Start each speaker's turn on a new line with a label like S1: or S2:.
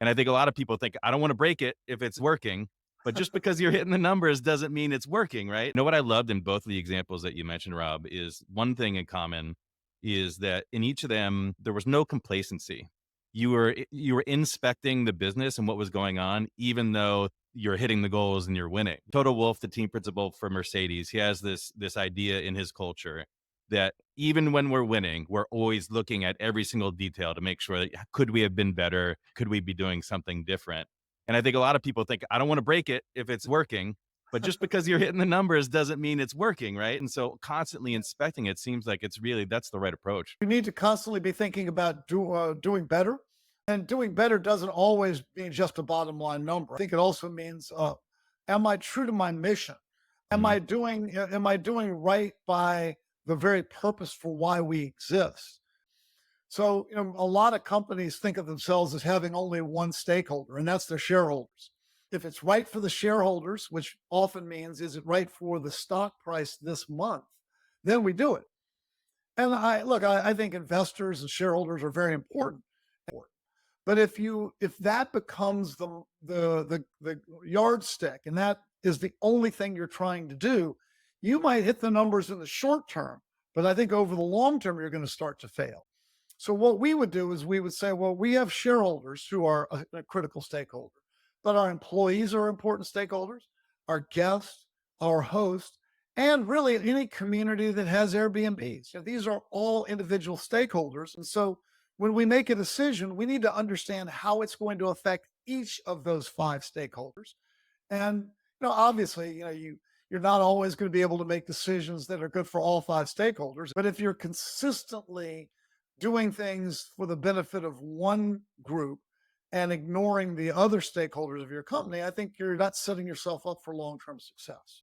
S1: And I think a lot of people think, I don't want to break it if it's working. But just because you're hitting the numbers doesn't mean it's working, right? You know what I loved in both of the examples that you mentioned, Rob, is one thing in common is that in each of them, there was no complacency. You were inspecting the business and what was going on, even though you're hitting the goals and you're winning. Toto Wolff, the team principal for Mercedes, he has this idea in his culture that even when we're winning, we're always looking at every single detail to make sure that could we have been better? Could we be doing something different? And I think a lot of people think, I don't want to break it if it's working. But just because you're hitting the numbers doesn't mean it's working, right? And so constantly inspecting it seems like it's really that's the right approach.
S2: You need to constantly be thinking about doing better. And doing better doesn't always mean just a bottom line number. I think it also means, am I true to my mission?
S1: Mhm.
S2: Am I doing right by the very purpose for why we exist? So, a lot of companies think of themselves as having only one stakeholder, and that's their shareholders. If it's right for the shareholders, which often means, is it right for the stock price this month? Then we do it. And I think investors and shareholders are very important. But if that becomes the yardstick and that is the only thing you're trying to do, you might hit the numbers in the short term, but I think over the long term you're going to start to fail. So what we would do is we would say, well, we have shareholders who are a critical stakeholder, but our employees are important stakeholders, our guests, our hosts, and really any community that has Airbnbs. These are all individual stakeholders. And so when we make a decision, we need to understand how it's going to affect each of those five stakeholders. And obviously, you're not always going to be able to make decisions that are good for all five stakeholders. But if you're consistently doing things for the benefit of one group and ignoring the other stakeholders of your company, I think you're not setting yourself up for long-term success.